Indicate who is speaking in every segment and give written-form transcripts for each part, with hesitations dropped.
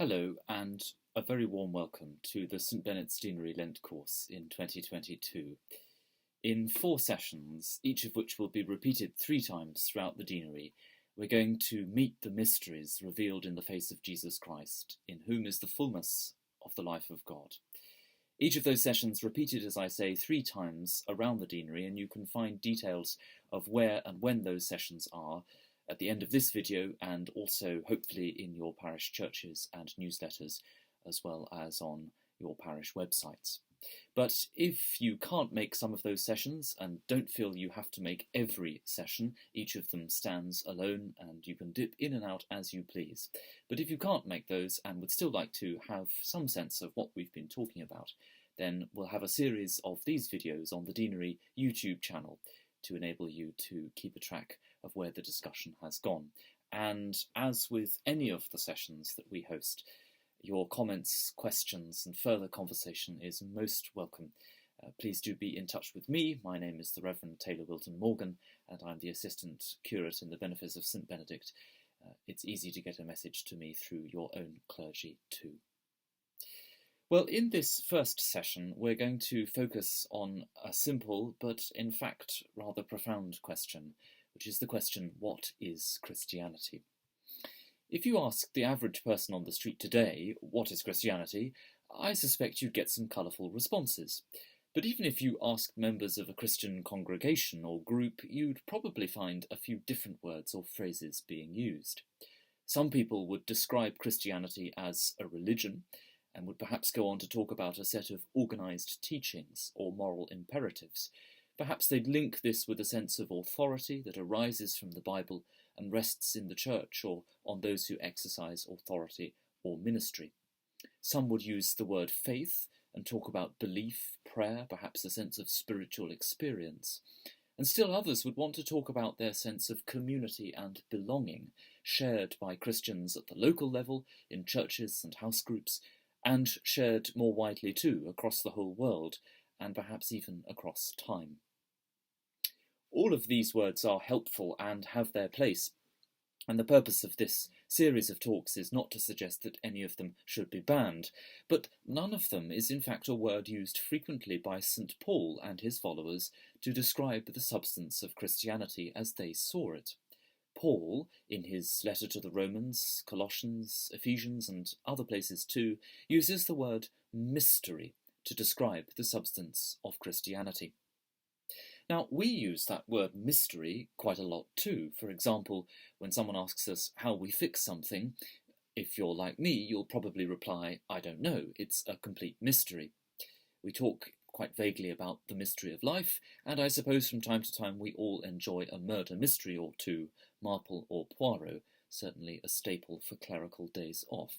Speaker 1: Hello, and a very warm welcome to the St Benet's Deanery Lent Course in 2022. In 4 sessions, each of which will be repeated 3 times throughout the Deanery, we're going to meet the mysteries revealed in the face of Jesus Christ, in whom is the fullness of the life of God. Each of those sessions repeated, as I say, 3 times around the Deanery, and you can find details of where and when those sessions are at the end of this video, and also hopefully in your parish churches and newsletters, as well as on your parish websites. But if you can't make some of those sessions and don't feel you have to make every session, each of them stands alone and you can dip in and out as you please. But if you can't make those and would still like to have some sense of what we've been talking about, then we'll have a series of these videos on the Deanery YouTube channel to enable you to keep a track of where the discussion has gone. And as with any of the sessions that we host, your comments, questions and further conversation is most welcome. Please do be in touch with me. My name is the Reverend Taylor Wilton Morgan and I'm the Assistant Curate in the Benefice of St Benedict. It's easy to get a message to me through your own clergy too. Well, in this first session, we're going to focus on a simple, but in fact rather profound question, which is the question, what is Christianity? If you ask the average person on the street today, what is Christianity, I suspect you'd get some colourful responses. But even if you asked members of a Christian congregation or group, you'd probably find a few different words or phrases being used. Some people would describe Christianity as a religion, and would perhaps go on to talk about a set of organised teachings or moral imperatives. Perhaps they'd link this with a sense of authority that arises from the Bible and rests in the church or on those who exercise authority or ministry. Some would use the word faith and talk about belief, prayer, perhaps a sense of spiritual experience. And still others would want to talk about their sense of community and belonging, shared by Christians at the local level, in churches and house groups, and shared more widely too across the whole world, and perhaps even across time. All of these words are helpful and have their place, and the purpose of this series of talks is not to suggest that any of them should be banned, but none of them is in fact a word used frequently by St. Paul and his followers to describe the substance of Christianity as they saw it. Paul, in his letter to the Romans, Colossians, Ephesians and other places too, uses the word mystery to describe the substance of Christianity. Now, we use that word mystery quite a lot too. For example, when someone asks us how we fix something, if you're like me, you'll probably reply, I don't know, it's a complete mystery. We talk quite vaguely about the mystery of life, and I suppose from time to time we all enjoy a murder mystery or two, Marple or Poirot, certainly a staple for clerical days off.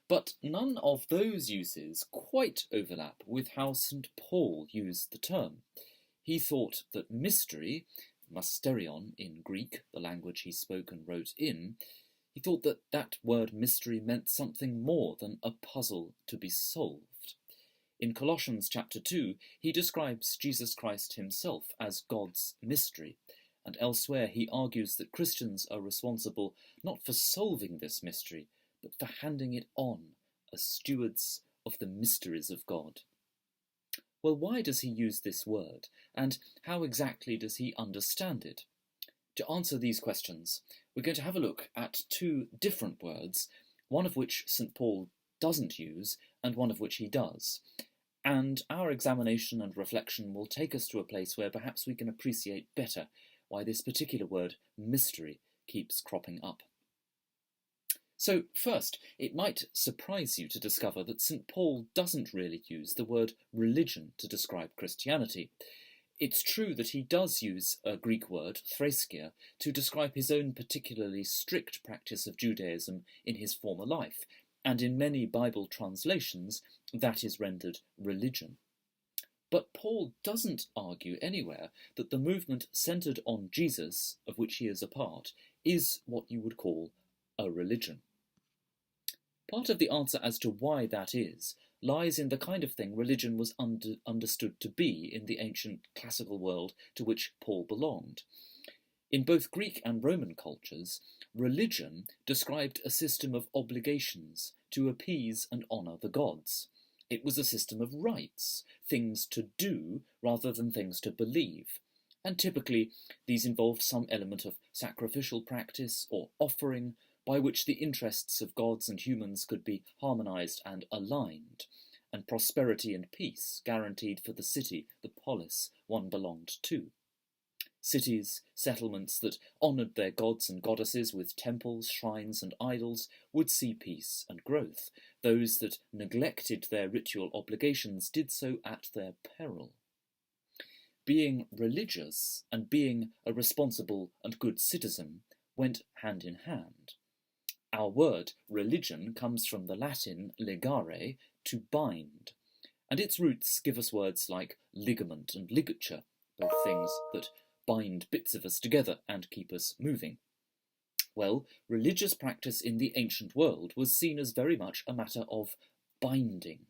Speaker 1: But none of those uses quite overlap with how St. Paul used the term. He thought that mystery, mysterion in Greek, the language he spoke and wrote in, he thought that that word mystery meant something more than a puzzle to be solved. In Colossians chapter 2, he describes Jesus Christ himself as God's mystery, and elsewhere he argues that Christians are responsible not for solving this mystery, but for handing it on as stewards of the mysteries of God. Well, why does he use this word, and how exactly does he understand it? To answer these questions, we're going to have a look at 2 different words, one of which St. Paul doesn't use, and one of which he does. And our examination and reflection will take us to a place where perhaps we can appreciate better why this particular word, mystery, keeps cropping up. So first, it might surprise you to discover that St. Paul doesn't really use the word religion to describe Christianity. It's true that he does use a Greek word, threskia, to describe his own particularly strict practice of Judaism in his former life, and in many Bible translations that is rendered religion. But Paul doesn't argue anywhere that the movement centred on Jesus, of which he is a part, is what you would call a religion. Part of the answer as to why that is lies in the kind of thing religion was understood to be in the ancient classical world to which Paul belonged. In both Greek and Roman cultures, religion described a system of obligations to appease and honour the gods. It was a system of rites, things to do rather than things to believe, and typically these involved some element of sacrificial practice or offering by which the interests of gods and humans could be harmonised and aligned, and prosperity and peace guaranteed for the city, the polis, one belonged to. Cities, settlements that honoured their gods and goddesses with temples, shrines and idols would see peace and growth. Those that neglected their ritual obligations did so at their peril. Being religious and being a responsible and good citizen went hand in hand. Our word religion comes from the Latin ligare, to bind, and its roots give us words like ligament and ligature, both things that bind bits of us together and keep us moving. Well, religious practice in the ancient world was seen as very much a matter of binding,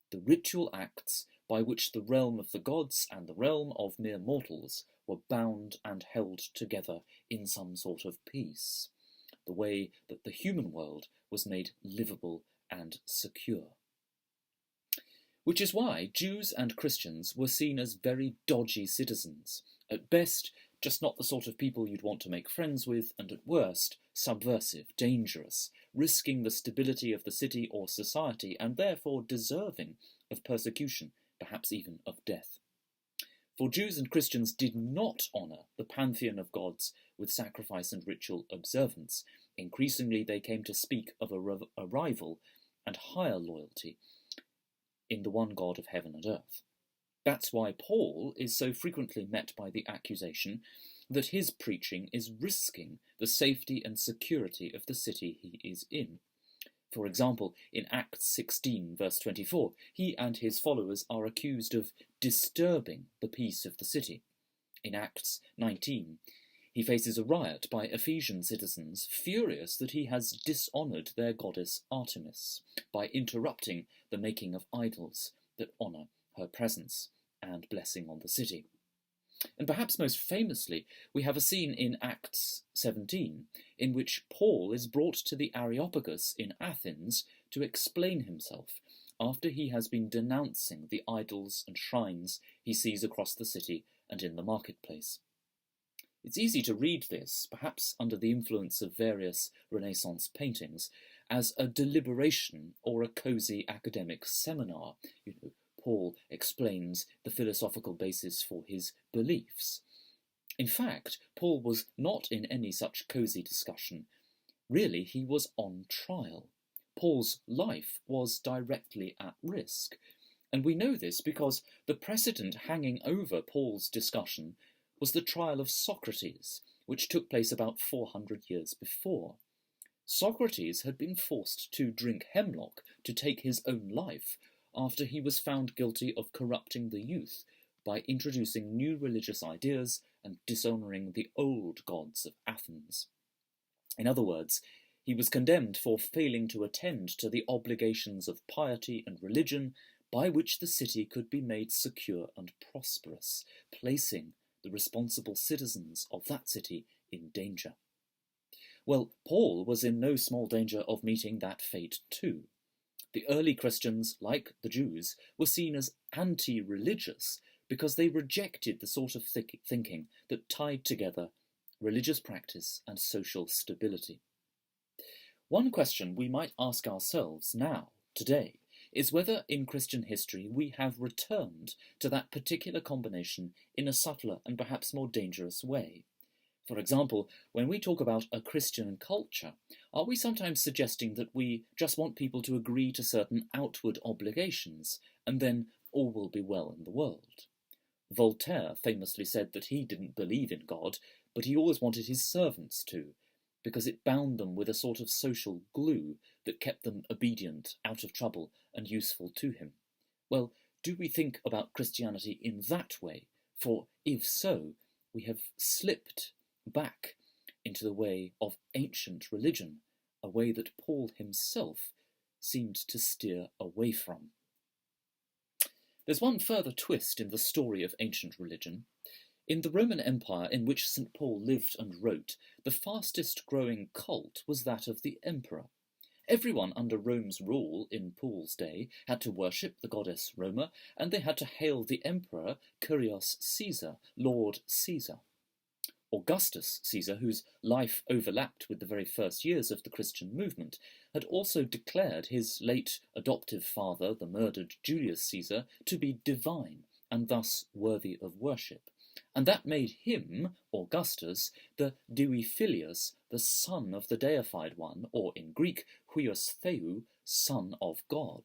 Speaker 1: the ritual acts by which the realm of the gods and the realm of mere mortals were bound and held together in some sort of peace, the way that the human world was made livable and secure. Which is why Jews and Christians were seen as very dodgy citizens, at best just not the sort of people you'd want to make friends with, and at worst subversive, dangerous, risking the stability of the city or society, and therefore deserving of persecution, perhaps even of death. For Jews and Christians did not honour the pantheon of gods with sacrifice and ritual observance. Increasingly they came to speak of a rival and higher loyalty in the one God of heaven and earth. That's why Paul is so frequently met by the accusation that his preaching is risking the safety and security of the city he is in. For example, in Acts 16, verse 24, he and his followers are accused of disturbing the peace of the city. In Acts 19, he faces a riot by Ephesian citizens, furious that he has dishonoured their goddess Artemis by interrupting the making of idols that honour her presence and blessing on the city. And perhaps most famously, we have a scene in Acts 17 in which Paul is brought to the Areopagus in Athens to explain himself after he has been denouncing the idols and shrines he sees across the city and in the marketplace. It's easy to read this, perhaps under the influence of various Renaissance paintings, as a deliberation or a cosy academic seminar. Paul explains the philosophical basis for his beliefs. In fact, Paul was not in any such cosy discussion. Really, he was on trial. Paul's life was directly at risk. And we know this because the precedent hanging over Paul's discussion was the trial of Socrates, which took place about 400 years before. Socrates had been forced to drink hemlock to take his own life after he was found guilty of corrupting the youth by introducing new religious ideas and dishonouring the old gods of Athens. In other words, he was condemned for failing to attend to the obligations of piety and religion by which the city could be made secure and prosperous, placing the responsible citizens of that city in danger. Well, Paul was in no small danger of meeting that fate too. The early Christians, like the Jews, were seen as anti-religious because they rejected the sort of thinking that tied together religious practice and social stability. One question we might ask ourselves now, today, is whether in Christian history we have returned to that particular combination in a subtler and perhaps more dangerous way. For example, when we talk about a Christian culture, are we sometimes suggesting that we just want people to agree to certain outward obligations, and then all will be well in the world? Voltaire famously said that he didn't believe in God, but he always wanted his servants to, because it bound them with a sort of social glue that kept them obedient, out of trouble, and useful to him. Well, do we think about Christianity in that way? For if so, we have slipped back into the way of ancient religion, a way that Paul himself seemed to steer away from. There's one further twist in the story of ancient religion. In the Roman Empire in which St. Paul lived and wrote, the fastest growing cult was that of the emperor. Everyone under Rome's rule in Paul's day had to worship the goddess Roma, and they had to hail the emperor Kyrios Caesar, Lord Caesar. Augustus Caesar, whose life overlapped with the very first years of the Christian movement, had also declared his late adoptive father, the murdered Julius Caesar, to be divine and thus worthy of worship. And that made him, Augustus, the Deiphilius, the son of the deified one, or in Greek, huios theou, son of God.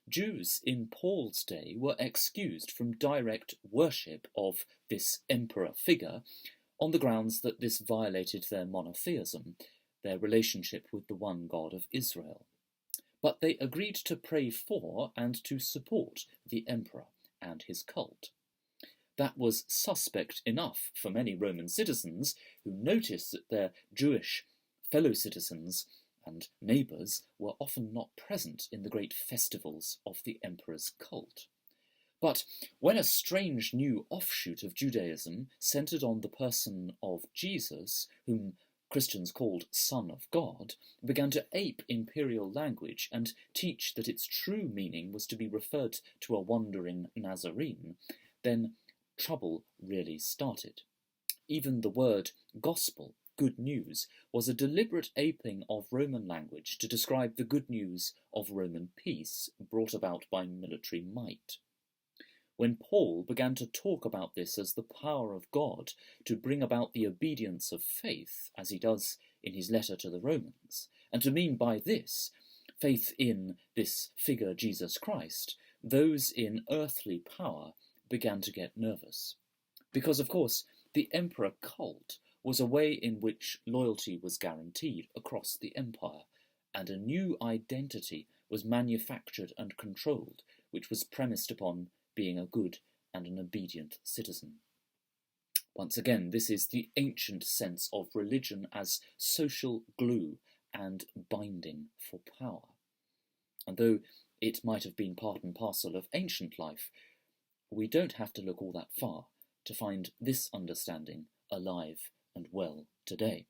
Speaker 1: Jews in Paul's day were excused from direct worship of this emperor figure on the grounds that this violated their monotheism, their relationship with the one God of Israel. But they agreed to pray for and to support the emperor and his cult. That was suspect enough for many Roman citizens who noticed that their Jewish fellow citizens and neighbours were often not present in the great festivals of the emperor's cult. But when a strange new offshoot of Judaism centred on the person of Jesus, whom Christians called Son of God, began to ape imperial language and teach that its true meaning was to be referred to a wandering Nazarene, then trouble really started. Even the word gospel, good news, was a deliberate aping of Roman language to describe the good news of Roman peace brought about by military might. When Paul began to talk about this as the power of God to bring about the obedience of faith, as he does in his letter to the Romans, and to mean by this faith in this figure Jesus Christ, those in earthly power began to get nervous. Because, of course, the emperor cult was a way in which loyalty was guaranteed across the empire, and a new identity was manufactured and controlled, which was premised upon being a good and an obedient citizen. Once again, this is the ancient sense of religion as social glue and binding for power. And though it might have been part and parcel of ancient life, we don't have to look all that far to find this understanding alive and well today.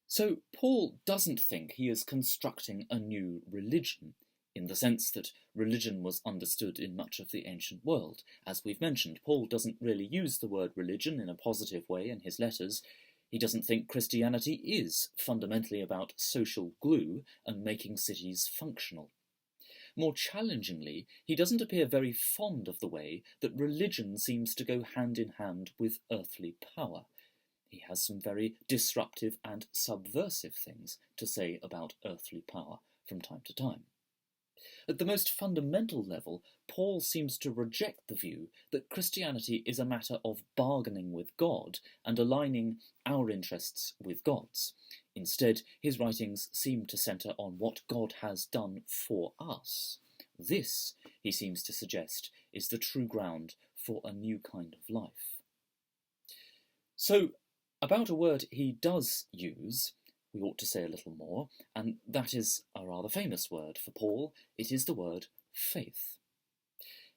Speaker 1: So Paul doesn't think he is constructing a new religion, in the sense that religion was understood in much of the ancient world. As we've mentioned, Paul doesn't really use the word religion in a positive way in his letters. He doesn't think Christianity is fundamentally about social glue and making cities functional. More challengingly, he doesn't appear very fond of the way that religion seems to go hand in hand with earthly power. He has some very disruptive and subversive things to say about earthly power from time to time. At the most fundamental level, Paul seems to reject the view that Christianity is a matter of bargaining with God and aligning our interests with God's. Instead, his writings seem to centre on what God has done for us. This, he seems to suggest, is the true ground for a new kind of life. So, about a word he does use, we ought to say a little more, and that is a rather famous word for Paul. It is the word faith.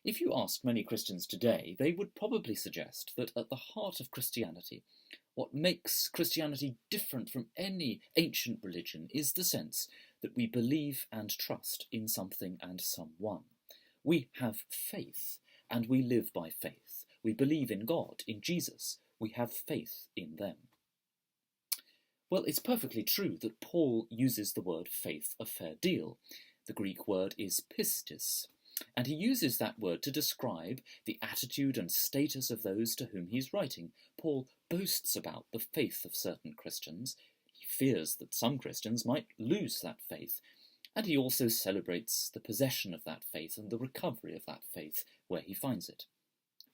Speaker 1: If you ask many Christians today, they would probably suggest that at the heart of Christianity, what makes Christianity different from any ancient religion is the sense that we believe and trust in something and someone. We have faith, and we live by faith. We believe in God, in Jesus. We have faith in them. Well, it's perfectly true that Paul uses the word faith a fair deal. The Greek word is pistis, and he uses that word to describe the attitude and status of those to whom he's writing. Paul boasts about the faith of certain Christians. He fears that some Christians might lose that faith, and he also celebrates the possession of that faith and the recovery of that faith where he finds it.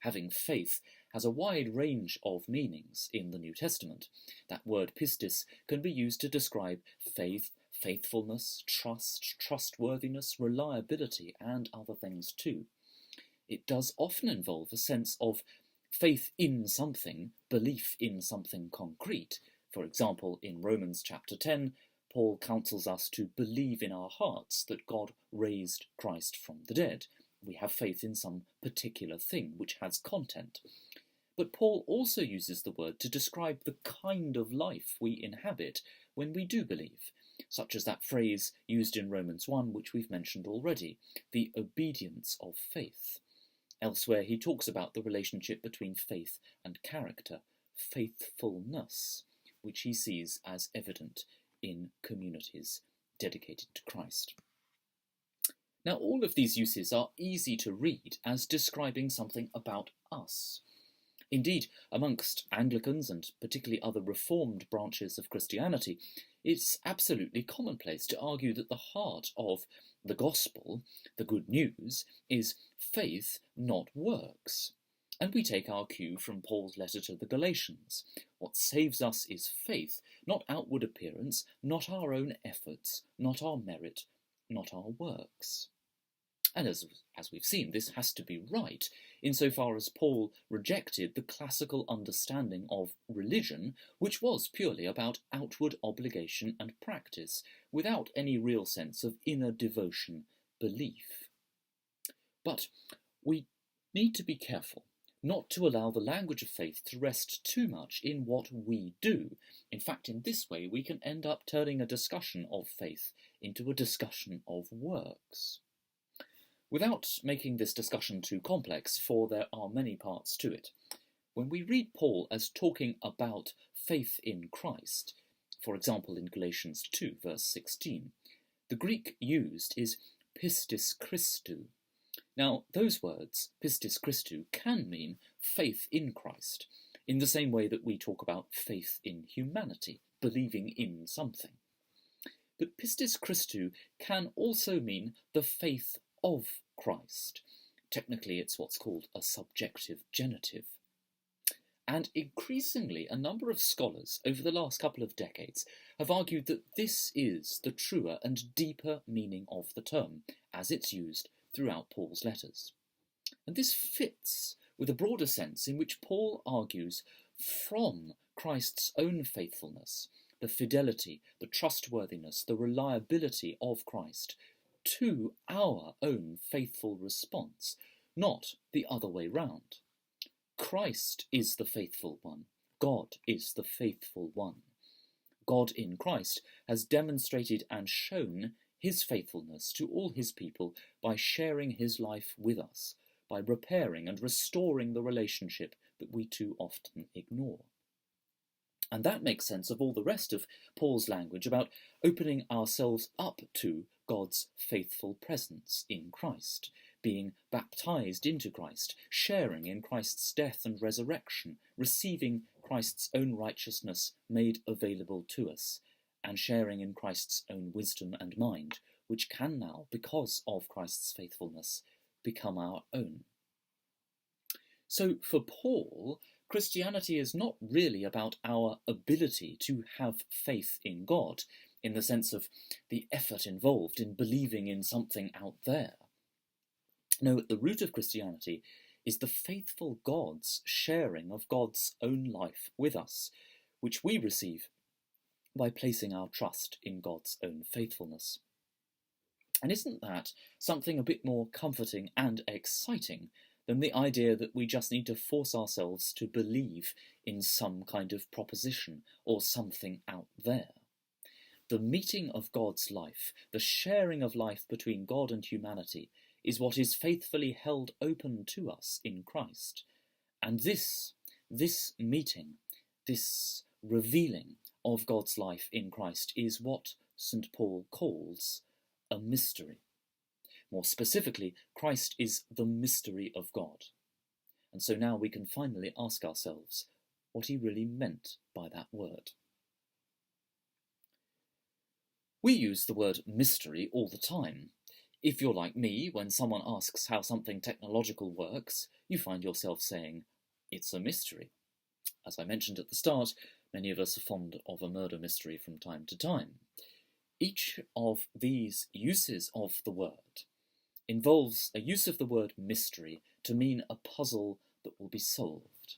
Speaker 1: Having faith has a wide range of meanings in the New Testament. That word pistis can be used to describe faith, faithfulness, trust, trustworthiness, reliability, and other things too. It does often involve a sense of faith in something, belief in something concrete. For example, in Romans chapter 10, Paul counsels us to believe in our hearts that God raised Christ from the dead. We have faith in some particular thing which has content. But Paul also uses the word to describe the kind of life we inhabit when we do believe, such as that phrase used in Romans 1, which we've mentioned already, the obedience of faith. Elsewhere, he talks about the relationship between faith and character, faithfulness, which he sees as evident in communities dedicated to Christ. Now, all of these uses are easy to read as describing something about us. Indeed, amongst Anglicans and particularly other Reformed branches of Christianity, it's absolutely commonplace to argue that the heart of the gospel, the good news, is faith, not works. And we take our cue from Paul's letter to the Galatians. What saves us is faith, not outward appearance, not our own efforts, not our merit, not our works. And as we've seen, this has to be right, insofar as Paul rejected the classical understanding of religion, which was purely about outward obligation and practice, without any real sense of inner devotion, belief. But we need to be careful not to allow the language of faith to rest too much in what we do. In fact, in this way, we can end up turning a discussion of faith into a discussion of works. Without making this discussion too complex, for there are many parts to it, when we read Paul as talking about faith in Christ, for example in Galatians 2, verse 16, the Greek used is pistis Christou. Now, those words, pistis Christou, can mean faith in Christ, in the same way that we talk about faith in humanity, believing in something. But pistis Christou can also mean the faith of Christ. Technically, it's what's called a subjective genitive. And increasingly, a number of scholars over the last couple of decades have argued that this is the truer and deeper meaning of the term, as it's used throughout Paul's letters. And this fits with a broader sense in which Paul argues from Christ's own faithfulness, the fidelity, the trustworthiness, the reliability of Christ, to our own faithful response, not the other way round. Christ is the faithful one. God is the faithful one. God in Christ has demonstrated and shown his faithfulness to all his people by sharing his life with us, by repairing and restoring the relationship that we too often ignore. And that makes sense of all the rest of Paul's language about opening ourselves up to God's faithful presence in Christ, being baptized into Christ, sharing in Christ's death and resurrection, receiving Christ's own righteousness made available to us, and sharing in Christ's own wisdom and mind, which can now, because of Christ's faithfulness, become our own. So for Paul, Christianity is not really about our ability to have faith in God, in the sense of the effort involved in believing in something out there. No, at the root of Christianity is the faithful God's sharing of God's own life with us, which we receive by placing our trust in God's own faithfulness. And isn't that something a bit more comforting and exciting than the idea that we just need to force ourselves to believe in some kind of proposition or something out there? The meeting of God's life, the sharing of life between God and humanity, is what is faithfully held open to us in Christ. And this meeting, this revealing of God's life in Christ is what St. Paul calls a mystery. More specifically, Christ is the mystery of God. And so now we can finally ask ourselves what he really meant by that word. We use the word mystery all the time. If you're like me, when someone asks how something technological works, you find yourself saying, "It's a mystery." As I mentioned at the start, many of us are fond of a murder mystery from time to time. Each of these uses of the word involves a use of the word mystery to mean a puzzle that will be solved.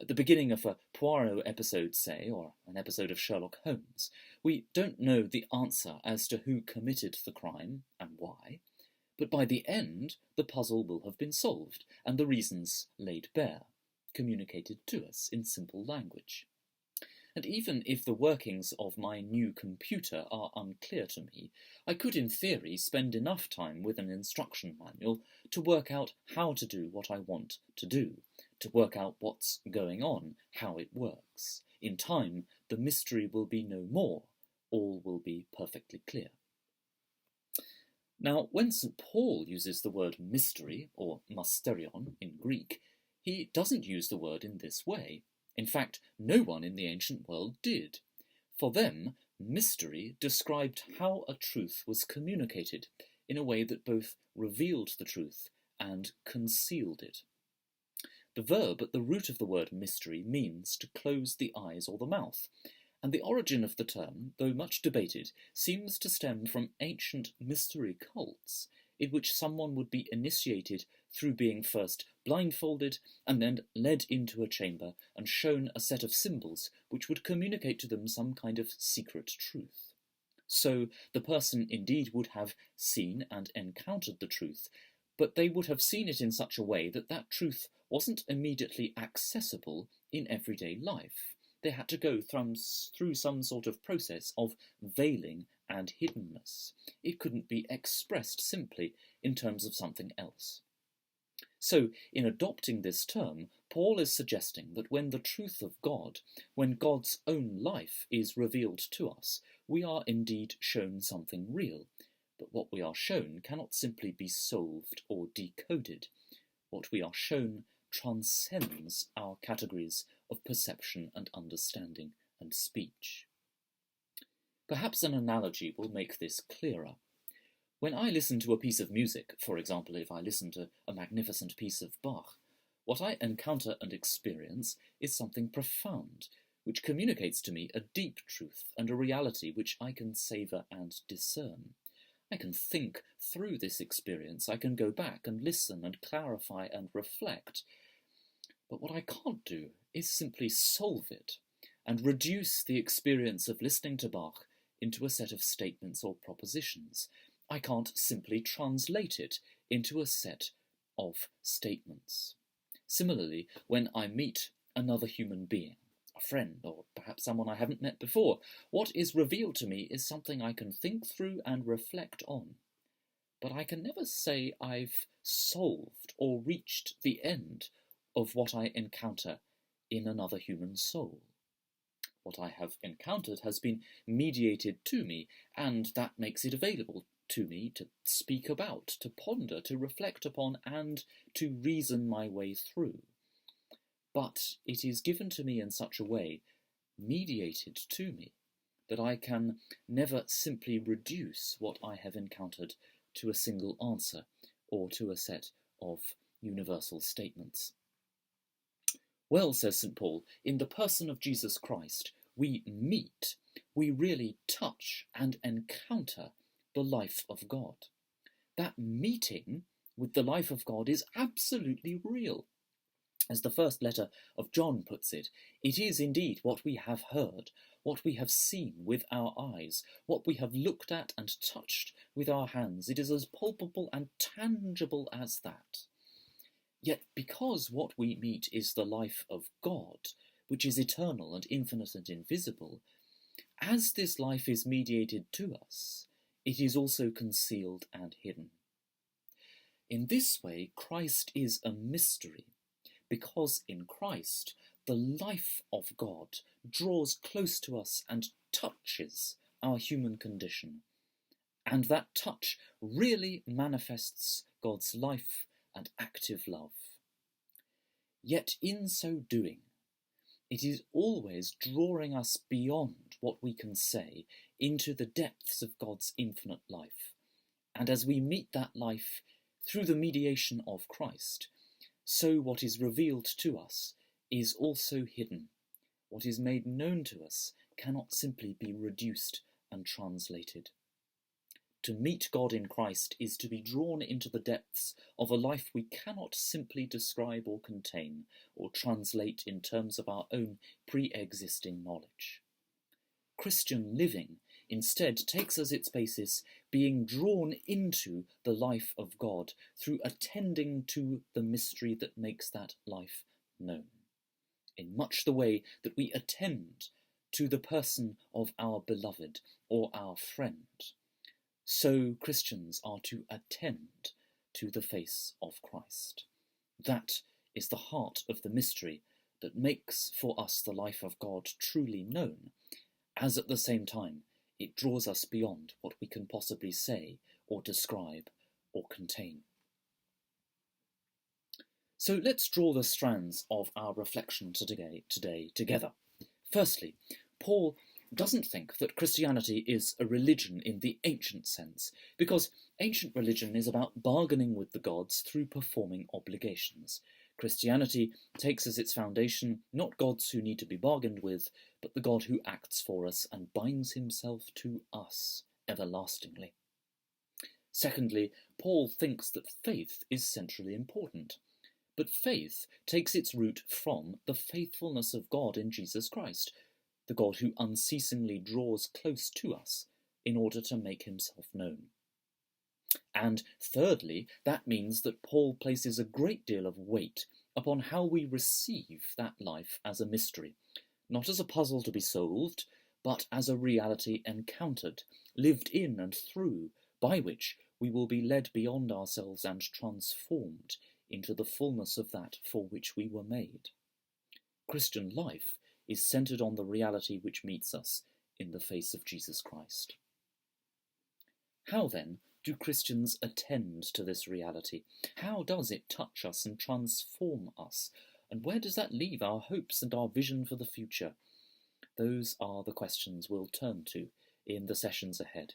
Speaker 1: At the beginning of a Poirot episode, say, or an episode of Sherlock Holmes, we don't know the answer as to who committed the crime and why, But by the end, the puzzle will have been solved, and the reasons laid bare, communicated to us in simple language. And even if the workings of my new computer are unclear to me, I could in theory spend enough time with an instruction manual to work out how to do what I want to do, to work out what's going on, how it works. In time, the mystery will be no more, all will be perfectly clear. Now, when St. Paul uses the word mystery, or mysterion in Greek, he doesn't use the word in this way. In fact, no one in the ancient world did. For them, mystery described how a truth was communicated in a way that both revealed the truth and concealed it. The verb at the root of the word mystery means to close the eyes or the mouth, and the origin of the term, though much debated, seems to stem from ancient mystery cults, in which someone would be initiated through being first blindfolded and then led into a chamber and shown a set of symbols which would communicate to them some kind of secret truth. So the person indeed would have seen and encountered the truth, but they would have seen it in such a way that that truth wasn't immediately accessible in everyday life. They had to go through some sort of process of veiling and hiddenness. It couldn't be expressed simply in terms of something else. So, in adopting this term, Paul is suggesting that when the truth of God, when God's own life is revealed to us, we are indeed shown something real. But what we are shown cannot simply be solved or decoded. What we are shown transcends our categories of perception and understanding and speech. Perhaps an analogy will make this clearer. When I listen to a piece of music, for example, if I listen to a magnificent piece of Bach, what I encounter and experience is something profound, which communicates to me a deep truth and a reality which I can savour and discern. I can think through this experience, I can go back and listen and clarify and reflect. But what I can't do is simply solve it and reduce the experience of listening to Bach into a set of statements or propositions. I can't simply translate it into a set of statements. Similarly, when I meet another human being, a friend, or perhaps someone I haven't met before, what is revealed to me is something I can think through and reflect on. But I can never say I've solved or reached the end of what I encounter in another human soul. What I have encountered has been mediated to me, and that makes it available to me to speak about, to ponder, to reflect upon, and to reason my way through. But it is given to me in such a way, mediated to me, that I can never simply reduce what I have encountered to a single answer or to a set of universal statements. Well, says St. Paul, in the person of Jesus Christ, we meet, we really touch and encounter the life of God. That meeting with the life of God is absolutely real. As the first letter of John puts it, it is indeed what we have heard, what we have seen with our eyes, what we have looked at and touched with our hands. It is as palpable and tangible as that. Yet because what we meet is the life of God, which is eternal and infinite and invisible, as this life is mediated to us, it is also concealed and hidden. In this way, Christ is a mystery, because in Christ, the life of God draws close to us and touches our human condition. And that touch really manifests God's life and active love. Yet in so doing, it is always drawing us beyond what we can say into the depths of God's infinite life. And as we meet that life through the mediation of Christ, so what is revealed to us is also hidden. What is made known to us cannot simply be reduced and translated. To meet God in Christ is to be drawn into the depths of a life we cannot simply describe or contain or translate in terms of our own pre-existing knowledge. Christian living instead takes as its basis being drawn into the life of God through attending to the mystery that makes that life known, in much the way that we attend to the person of our beloved or our friend. So Christians are to attend to the face of Christ. That is the heart of the mystery that makes for us the life of God truly known, as at the same time it draws us beyond what we can possibly say or describe or contain. So let's draw the strands of our reflection today together. Firstly, Paul doesn't think that Christianity is a religion in the ancient sense, because ancient religion is about bargaining with the gods through performing obligations. Christianity takes as its foundation not gods who need to be bargained with, but the God who acts for us and binds himself to us everlastingly. Secondly, Paul thinks that faith is centrally important. But faith takes its root from the faithfulness of God in Jesus Christ, the God who unceasingly draws close to us in order to make himself known. And thirdly, that means that Paul places a great deal of weight upon how we receive that life as a mystery, not as a puzzle to be solved, but as a reality encountered, lived in and through, by which we will be led beyond ourselves and transformed into the fullness of that for which we were made. Christian life is centred on the reality which meets us in the face of Jesus Christ. How then do Christians attend to this reality? How does it touch us and transform us? And where does that leave our hopes and our vision for the future? Those are the questions we'll turn to in the sessions ahead,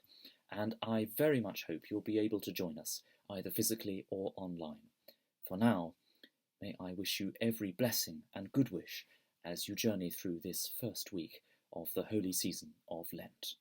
Speaker 1: and I very much hope you'll be able to join us, either physically or online. For now, may I wish you every blessing and good wish as you journey through this first week of the holy season of Lent.